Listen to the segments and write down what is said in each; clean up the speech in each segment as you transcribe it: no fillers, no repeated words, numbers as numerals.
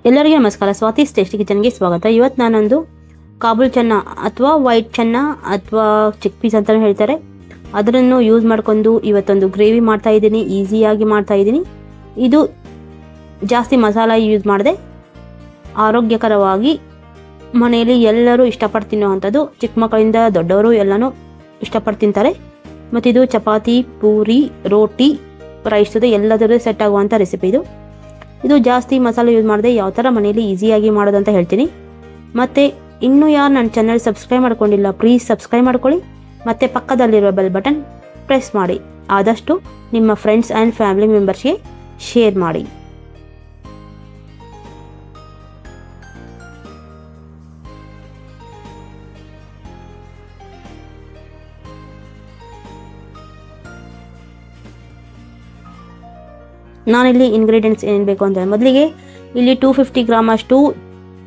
ಎಲ್ಲರಿಗೂ ನಮಸ್ಕಾರ. ಸ್ವಾತಿಸ್ ಟೇಸ್ಟಿ ಕಿಚನ್ಗೆ ಸ್ವಾಗತ. ಇವತ್ತು ನಾನೊಂದು ಕಾಬೂಲ್ ಚೆನ್ನ ಅಥವಾ ವೈಟ್ ಚೆನ್ನ ಅಥವಾ ಚಿಕ್ ಪೀಸ್ ಅಂತಲೂ ಹೇಳ್ತಾರೆ, ಅದನ್ನು ಯೂಸ್ ಮಾಡ್ಕೊಂಡು ಇವತ್ತೊಂದು ಗ್ರೇವಿ ಮಾಡ್ತಾ ಇದ್ದೀನಿ. ಈಸಿಯಾಗಿ ಮಾಡ್ತಾ ಇದ್ದೀನಿ. ಇದು ಜಾಸ್ತಿ ಮಸಾಲ ಯೂಸ್ ಮಾಡದೆ ಆರೋಗ್ಯಕರವಾಗಿ ಮನೆಯಲ್ಲಿ ಎಲ್ಲರೂ ಇಷ್ಟಪಟ್ಟು ತಿನ್ನುವಂಥದ್ದು. ಚಿಕ್ಕ ಮಕ್ಕಳಿಂದ ದೊಡ್ಡವರು ಎಲ್ಲನೂ ಇಷ್ಟಪಟ್ಟು ತಿಂತಾರೆ. ಮತ್ತು ಇದು ಚಪಾತಿ, ಪೂರಿ, ರೋಟಿ, ರೈಸ್ ಜೊತೆ ಎಲ್ಲದರ ಸೆಟ್ ಆಗುವಂಥ ರೆಸಿಪಿ ಇದು ಜಾಸ್ತಿ ಮಸಾಲೆ ಯೂಸ್ ಮಾಡದೆ ಯಾವ ಥರ ಮನೆಯಲ್ಲಿ ಈಸಿಯಾಗಿ ಮಾಡೋದು ಅಂತ ಹೇಳ್ತೀನಿ. ಮತ್ತು ಇನ್ನೂ ಯಾರು ನನ್ನ ಚಾನಲ್ ಸಬ್ಸ್ಕ್ರೈಬ್ ಮಾಡ್ಕೊಂಡಿಲ್ಲ, ಪ್ಲೀಸ್ ಸಬ್ಸ್ಕ್ರೈಬ್ ಮಾಡ್ಕೊಳ್ಳಿ. ಮತ್ತು ಪಕ್ಕದಲ್ಲಿರುವ ಬೆಲ್ ಬಟನ್ ಪ್ರೆಸ್ ಮಾಡಿ. ಆದಷ್ಟು ನಿಮ್ಮ ಫ್ರೆಂಡ್ಸ್ ಆ್ಯಂಡ್ ಫ್ಯಾಮಿಲಿ ಮೆಂಬರ್ಸ್ಗೆ ಶೇರ್ ಮಾಡಿ. ನಾನಿಲ್ಲಿ ಇಂಗ್ರೀಡಿಯೆಂಟ್ಸ್ ಏನು ಬೇಕು ಅಂತ ಮೊದಲಿಗೆ ಇಲ್ಲಿ 250 ಗ್ರಾಮ್ ಅಷ್ಟು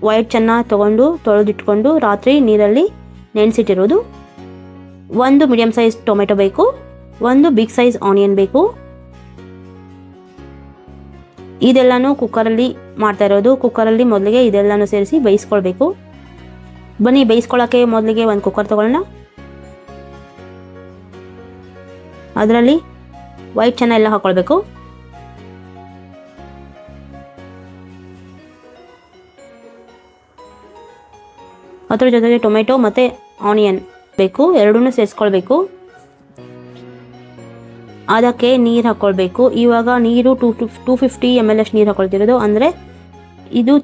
ವೈಟ್ ಚೆನ್ನ ತೊಗೊಂಡು ತೊಳೆದಿಟ್ಕೊಂಡು ರಾತ್ರಿ ನೀರಲ್ಲಿ ನೆನೆಸಿಟ್ಟಿರೋದು. ಒಂದು ಮೀಡಿಯಮ್ ಸೈಜ್ ಟೊಮೆಟೊ ಬೇಕು, ಒಂದು ಬಿಗ್ ಸೈಜ್ ಆನಿಯನ್ ಬೇಕು. ಇದೆಲ್ಲನೂ ಕುಕ್ಕರಲ್ಲಿ ಮಾಡ್ತಾ ಇರೋದು. ಕುಕ್ಕರಲ್ಲಿ ಮೊದಲಿಗೆ ಇದೆಲ್ಲನೂ ಸೇರಿಸಿ ಬೇಯಿಸ್ಕೊಳ್ಬೇಕು. ಬನ್ನಿ ಬೇಯಿಸ್ಕೊಳ್ಳೋಕ್ಕೆ ಮೊದಲಿಗೆ ಒಂದು ಕುಕ್ಕರ್ ತೊಗೊಳ್ಳೋಣ. ಅದರಲ್ಲಿ ವೈಟ್ ಚೆನ್ನ ಎಲ್ಲ ಹಾಕ್ಕೊಳ್ಬೇಕು. ಅದರ ಜೊತೆಗೆ ಟೊಮೆಟೊ ಮತ್ತು ಆನಿಯನ್ ಬೇಕು, ಎರಡನ್ನೂ ಸೇರಿಸ್ಕೊಳ್ಬೇಕು. ಅದಕ್ಕೆ ನೀರು ಹಾಕ್ಕೊಳ್ಬೇಕು. ಇವಾಗ ನೀರು 250 ml ಅಷ್ಟು ನೀರು ಹಾಕ್ಕೊಳ್ತಿರೋದು. ಅಂದರೆ ಇದು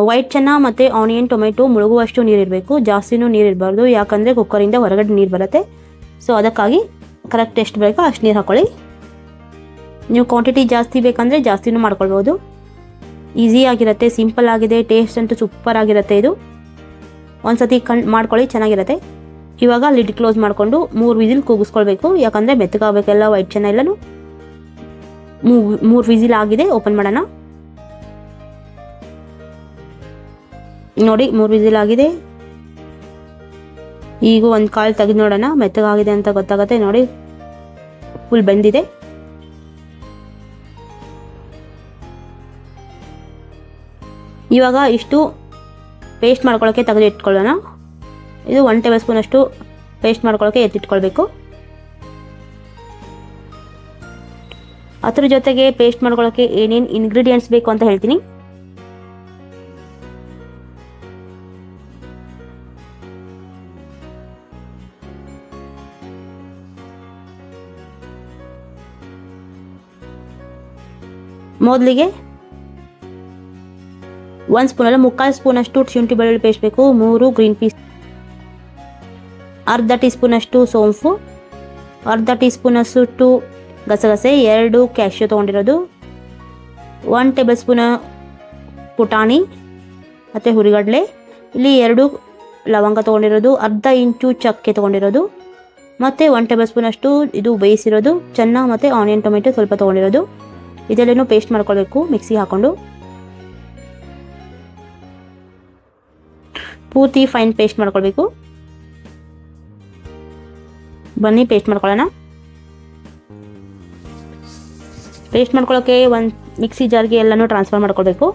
ವೈಟ್ ಚೆನ್ನ ಮತ್ತು ಆನಿಯನ್ ಟೊಮೆಟೊ ಮುಳುಗುವಷ್ಟು ನೀರಿರಬೇಕು, ಜಾಸ್ತಿನೂ ನೀರು ಇರಬಾರ್ದು. ಯಾಕಂದರೆ ಕುಕ್ಕರಿಂದ ಹೊರಗಡೆ ನೀರು ಬರುತ್ತೆ. ಸೊ ಅದಕ್ಕಾಗಿ ಕರೆಕ್ಟ್ ಎಷ್ಟು ಬೇಕೋ ಅಷ್ಟು ನೀರು ಹಾಕ್ಕೊಳ್ಳಿ. ನೀವು ಕ್ವಾಂಟಿಟಿ ಜಾಸ್ತಿ ಬೇಕಂದರೆ ಜಾಸ್ತಿನೂ ಮಾಡ್ಕೊಳ್ಬೋದು. ಈಸಿಯಾಗಿರುತ್ತೆ, ಸಿಂಪಲ್ ಆಗಿದೆ, ಟೇಸ್ಟ್ ಅಂತೂ ಸೂಪರ್ ಆಗಿರುತ್ತೆ. ಇದು ಒಂದ್ಸತಿ ಮಾಡ್ಕೊಳ್ಳಿ, ಚೆನ್ನಾಗಿರುತ್ತೆ. ಇವಾಗ ಲಿಡ್ ಕ್ಲೋಸ್ ಮಾಡಿಕೊಂಡು 3 ವಿಸಿಲ್ ಕೂಗಿಸ್ಕೊಳ್ಬೇಕು. ಯಾಕಂದರೆ ಮೆತ್ತಗಾಗಬೇಕೆಲ್ಲ ವೈಟ್ ಚೆನ್ನ ಎಲ್ಲನೂ. 3 ವಿಸಿಲ್ ಆಗಿದೆ. ಓಪನ್ ಮಾಡೋಣ. ನೋಡಿ 3 ವಿಸಿಲ್ ಆಗಿದೆ. ಈಗ ಒಂದು ಕಾಳು ತೆಗೆದು ನೋಡೋಣ, ಮೆತ್ತಗಾಗಿದೆ ಅಂತ ಗೊತ್ತಾಗುತ್ತೆ. ನೋಡಿ ಫುಲ್ ಬೆಂದಿದೆ. ಇವಾಗ ಇಷ್ಟು ಪೇಸ್ಟ್ ಮಾಡ್ಕೊಳ್ಳೋಕ್ಕೆ ತೆಗೆದು ಇಟ್ಕೊಳ್ಳೋಣ. ಇದು 1 ಟೇಬಲ್ ಸ್ಪೂನ್ ಅಷ್ಟು ಪೇಸ್ಟ್ ಮಾಡ್ಕೊಳ್ಳೋಕ್ಕೆ ಎತ್ತಿಟ್ಕೊಳ್ಬೇಕು. ಅದ್ರ ಜೊತೆಗೆ ಪೇಸ್ಟ್ ಮಾಡ್ಕೊಳ್ಳೋಕ್ಕೆ ಏನೇನು ಇಂಗ್ರೀಡಿಯೆಂಟ್ಸ್ ಬೇಕು ಅಂತ ಹೇಳ್ತೀನಿ. ಮೊದಲಿಗೆ 1 ಸ್ಪೂನ್ ಅಲ್ಲ 3/4 ಸ್ಪೂನ್ ಅಷ್ಟು ಶುಂಠಿ ಬೆಳ್ಳುಳ್ಳಿ ಪೇಸ್ಟ್ ಬೇಕು, 3 ಗ್ರೀನ್ ಪೀಸ್, ಅರ್ಧ ಟೀ ಸ್ಪೂನ್ ಅಷ್ಟು ಸೋಂಪು, ಅರ್ಧ ಟೀ ಸ್ಪೂನ್ ಅಷ್ಟು ಗಸಗಸೆ, 2 ಕ್ಯಾಶ್ಯೂ ತೊಗೊಂಡಿರೋದು, 1 ಟೇಬಲ್ ಸ್ಪೂನ್ ಪುಟಾಣಿ ಮತ್ತು ಹುರಿಗಡಲೆ, ಇಲ್ಲಿ 2 ಲವಂಗ ತೊಗೊಂಡಿರೋದು, ಅರ್ಧ ಇಂಚು ಚಕ್ಕೆ ತೊಗೊಂಡಿರೋದು, ಮತ್ತು 1 ಟೇಬಲ್ ಸ್ಪೂನ್ ಅಷ್ಟು ಇದು ಬೇಯಿಸಿರೋದು ಚೆನ್ನ ಮತ್ತು ಆನಿಯನ್ ಟೊಮೆಟೊ ಸ್ವಲ್ಪ ತೊಗೊಂಡಿರೋದು. ಇದೆಲ್ಲನೂ ಪೇಸ್ಟ್ ಮಾಡ್ಕೊಳ್ಬೇಕು ಮಿಕ್ಸಿ ಹಾಕ್ಕೊಂಡು. ಪೂರ್ತಿ ಫೈನ್ ಪೇಸ್ಟ್ ಮಾಡ್ಕೊಳ್ಬೇಕು. ಬನ್ನಿ ಪೇಸ್ಟ್ ಮಾಡ್ಕೊಳ್ಳೋಣ. ಪೇಸ್ಟ್ ಮಾಡ್ಕೊಳ್ಳೋಕ್ಕೆ ಒಂದು ಮಿಕ್ಸಿ ಜಾರ್ಗೆ ಎಲ್ಲನೂ ಟ್ರಾನ್ಸ್ಫರ್ ಮಾಡ್ಕೊಳ್ಬೇಕು.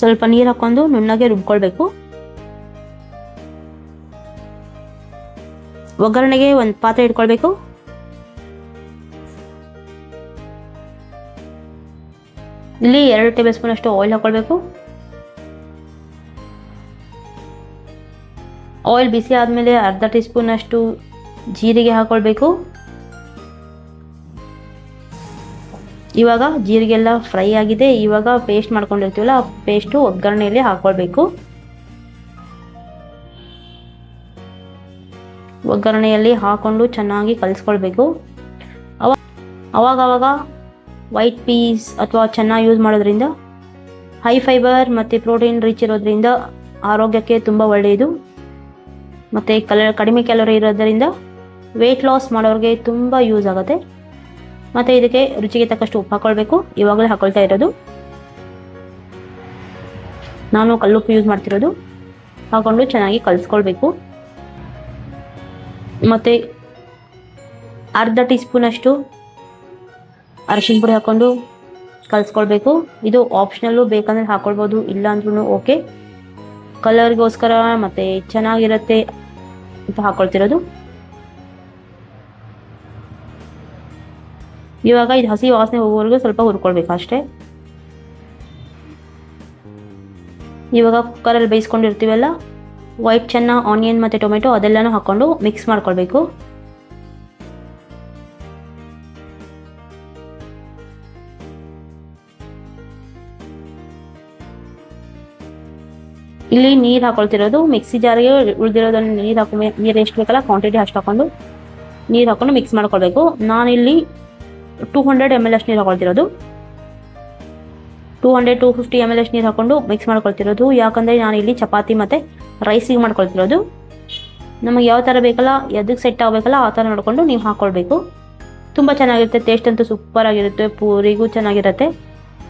ಸ್ವಲ್ಪ ನೀರು ಹಾಕೊಂಡು ನುಣ್ಣಗೆ ರುಬ್ಕೊಳ್ಬೇಕು. ಒಗ್ಗರಣೆಗೆ ಒಂದು ಪಾತ್ರೆ ಇಟ್ಕೊಳ್ಬೇಕು. ಇಲ್ಲಿ 2 ಟೇಬಲ್ ಸ್ಪೂನ್ ಅಷ್ಟು ಆಯಿಲ್ ಹಾಕೊಳ್ಬೇಕು. ಆಯಿಲ್ ಬಿಸಿ ಆದಮೇಲೆ ಅರ್ಧ ಟೀ ಸ್ಪೂನ್ ಅಷ್ಟು ಜೀರಿಗೆ ಹಾಕೊಳ್ಬೇಕು. ಇವಾಗ ಜೀರಿಗೆ ಎಲ್ಲ ಫ್ರೈ ಆಗಿದೆ. ಇವಾಗ ಪೇಸ್ಟ್ ಮಾಡ್ಕೊಂಡಿರ್ತೀವಲ್ಲ ಆ ಪೇಸ್ಟು ಒಗ್ಗರಣೆಯಲ್ಲಿ ಹಾಕೊಳ್ಬೇಕು. ಒಗ್ಗರಣೆಯಲ್ಲಿ ಹಾಕೊಂಡು ಚೆನ್ನಾಗಿ ಕಲಿಸ್ಕೊಳ್ಬೇಕು. ಅವಾಗವಾಗ ವೈಟ್ ಪೀಸ್ ಅಥವಾ ಚೆನ್ನ ಯೂಸ್ ಮಾಡೋದ್ರಿಂದ ಹೈ ಫೈಬರ್ ಮತ್ತು ಪ್ರೋಟೀನ್ ರಿಚ್ ಇರೋದ್ರಿಂದ ಆರೋಗ್ಯಕ್ಕೆ ತುಂಬ ಒಳ್ಳೆಯದು. ಮತ್ತು ಕಡಿಮೆ ಕ್ಯಾಲೋರಿ ಇರೋದರಿಂದ ವೆಯ್ಟ್ ಲಾಸ್ ಮಾಡೋರಿಗೆ ತುಂಬ ಯೂಸ್ ಆಗುತ್ತೆ. ಮತ್ತು ಇದಕ್ಕೆ ರುಚಿಗೆ ತಕ್ಕಷ್ಟು ಉಪ್ಪು ಹಾಕ್ಕೊಳ್ಬೇಕು. ಇವಾಗಲೇ ಹಾಕ್ಕೊಳ್ತಾ ಇರೋದು. ನಾನು ಕಲ್ಲುಪ್ಪು ಯೂಸ್ ಮಾಡ್ತಿರೋದು. ಹಾಕೊಂಡು ಚೆನ್ನಾಗಿ ಕಲಿಸ್ಕೊಳ್ಬೇಕು. ಮತ್ತು ಅರ್ಧ ಟೀ ಸ್ಪೂನಷ್ಟು ಅರಿಶಿನ ಪುಡಿ ಹಾಕ್ಕೊಂಡು ಕಲಿಸ್ಕೊಳ್ಬೇಕು. ಇದು ಆಪ್ಷನಲ್ಲು, ಬೇಕಂದರೆ ಹಾಕ್ಕೊಳ್ಬೋದು, ಇಲ್ಲ ಅಂದ್ರೂ ಓಕೆ. ಕಲರ್ಗೋಸ್ಕರ ಮತ್ತು ಚೆನ್ನಾಗಿರುತ್ತೆ ಅಂತ ಹಾಕ್ಕೊಳ್ತಿರೋದು. ಇವಾಗ ಇದು ಹಸಿ ವಾಸನೆ ಹೋಗೋವರೆಗೂ ಸ್ವಲ್ಪ ಹುರ್ಕೊಳ್ಬೇಕು ಅಷ್ಟೇ. ಇವಾಗ ಕುಕ್ಕರಲ್ಲಿ ಬೇಯಿಸ್ಕೊಂಡಿರ್ತೀವಲ್ಲ, ವೈಟ್ ಚೆನ್ನ, ಆನಿಯನ್ ಮತ್ತು ಟೊಮೆಟೊ ಅದೆಲ್ಲನೂ ಹಾಕ್ಕೊಂಡು ಮಿಕ್ಸ್ ಮಾಡ್ಕೊಳ್ಬೇಕು. ಇಲ್ಲಿ ನೀರು ಹಾಕೊಳ್ತಿರೋದು, ಮಿಕ್ಸಿ ಜಾರಿಗೆ ಉಳಿದಿರೋದನ್ನು ನೀರು ಎಷ್ಟು ಬೇಕಲ್ಲ ಕ್ವಾಂಟಿಟಿ ಅಷ್ಟು ಹಾಕೊಂಡು ನೀರು ಹಾಕೊಂಡು ಮಿಕ್ಸ್ ಮಾಡ್ಕೊಳ್ಬೇಕು. ನಾನಿಲ್ಲಿ 200 ml ಅಷ್ಟು ನೀರು ಹಾಕೊಳ್ತಿರೋದು. 250 ml ಅಷ್ಟು ನೀರು ಹಾಕೊಂಡು ಮಿಕ್ಸ್ ಮಾಡ್ಕೊಳ್ತಿರೋದು. ಯಾಕಂದರೆ ನಾನಿಲ್ಲಿ ಚಪಾತಿ ಮತ್ತು ರೈಸಿಗೆ ಮಾಡ್ಕೊಳ್ತಿರೋದು. ನಮಗೆ ಯಾವ ಥರ ಬೇಕಲ್ಲ, ಎದಕ್ಕೆ ಸೆಟ್ ಆಗಬೇಕಲ್ಲ ಆ ಥರ ನೋಡಿಕೊಂಡು ನೀವು ಹಾಕ್ಕೊಳ್ಬೇಕು. ತುಂಬ ಚೆನ್ನಾಗಿರುತ್ತೆ, ಟೇಸ್ಟ್ ಅಂತೂ ಸೂಪರಾಗಿರುತ್ತೆ, ಪೂರಿಗೂ ಚೆನ್ನಾಗಿರುತ್ತೆ.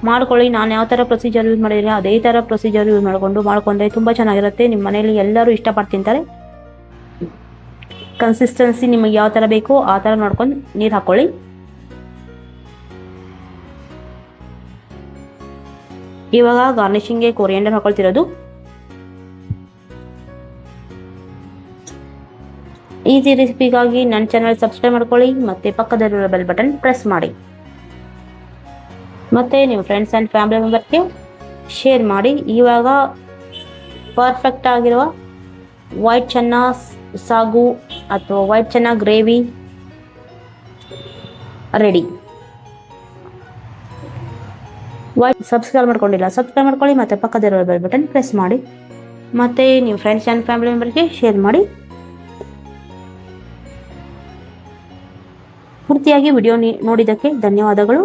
ಮಾಡ್ಕೊಳ್ಳಿ. ನಾನು ಯಾವ ಥರ ಪ್ರೊಸೀಜರ್ ಯೂಸ್ ಮಾಡಿದ್ದೀನಿ ಅದೇ ಥರ ಪ್ರೊಸೀಜರ್ ಯೂಸ್ ಮಾಡ್ಕೊಂಡ್ರೆ ತುಂಬ ಚೆನ್ನಾಗಿರುತ್ತೆ. ನಿಮ್ಮ ಮನೇಲಿ ಎಲ್ಲರೂ ಇಷ್ಟಪಟ್ಟು ತಿಂತಾರೆ. ಕನ್ಸಿಸ್ಟೆನ್ಸಿ ನಿಮಗೆ ಯಾವ ಥರ ಬೇಕೋ ಆ ಥರ ನೋಡ್ಕೊಂಡು ನೀರು ಹಾಕ್ಕೊಳ್ಳಿ. ಇವಾಗ ಗಾರ್ನಿಷಿಂಗ್ಗೆ ಕೊರಿಯಂಡರ್ ಹಾಕೊಳ್ತಿರೋದು. ಈಸಿ ರೆಸಿಪಿಗಾಗಿ ನನ್ನ ಚಾನಲ್ ಸಬ್ಸ್ಕ್ರೈಬ್ ಮಾಡ್ಕೊಳ್ಳಿ ಮತ್ತು ಪಕ್ಕದಲ್ಲಿರೋ ಬೆಲ್ ಬಟನ್ ಪ್ರೆಸ್ ಮಾಡಿ. ಮತ್ತು ನಿಮ್ಮ ಫ್ರೆಂಡ್ಸ್ ಆ್ಯಂಡ್ ಫ್ಯಾಮಿಲಿ ಮೆಂಬರ್ಗೆ ಶೇರ್ ಮಾಡಿ. ಇವಾಗ ಪರ್ಫೆಕ್ಟ್ ಆಗಿರುವ ವೈಟ್ ಚೆನ್ನ ಸಾಗು ಅಥವಾ ವೈಟ್ ಚೆನ್ನ ಗ್ರೇವಿ ರೆಡಿ. ಸಬ್ಸ್ಕ್ರೈಬ್ ಮಾಡ್ಕೊಂಡಿಲ್ಲ, ಸಬ್ಸ್ಕ್ರೈಬ್ ಮಾಡ್ಕೊಳ್ಳಿ ಮತ್ತು ಪಕ್ಕದಲ್ಲಿರೋ ಬೆಲ್ ಬಟನ್ ಪ್ರೆಸ್ ಮಾಡಿ. ಮತ್ತು ನಿಮ್ಮ ಫ್ರೆಂಡ್ಸ್ ಆ್ಯಂಡ್ ಫ್ಯಾಮಿಲಿ ಮೆಂಬರ್ಗೆ ಶೇರ್ ಮಾಡಿ. ಪೂರ್ತಿಯಾಗಿ ವಿಡಿಯೋ ನೋಡಿದ್ದಕ್ಕೆ ಧನ್ಯವಾದಗಳು.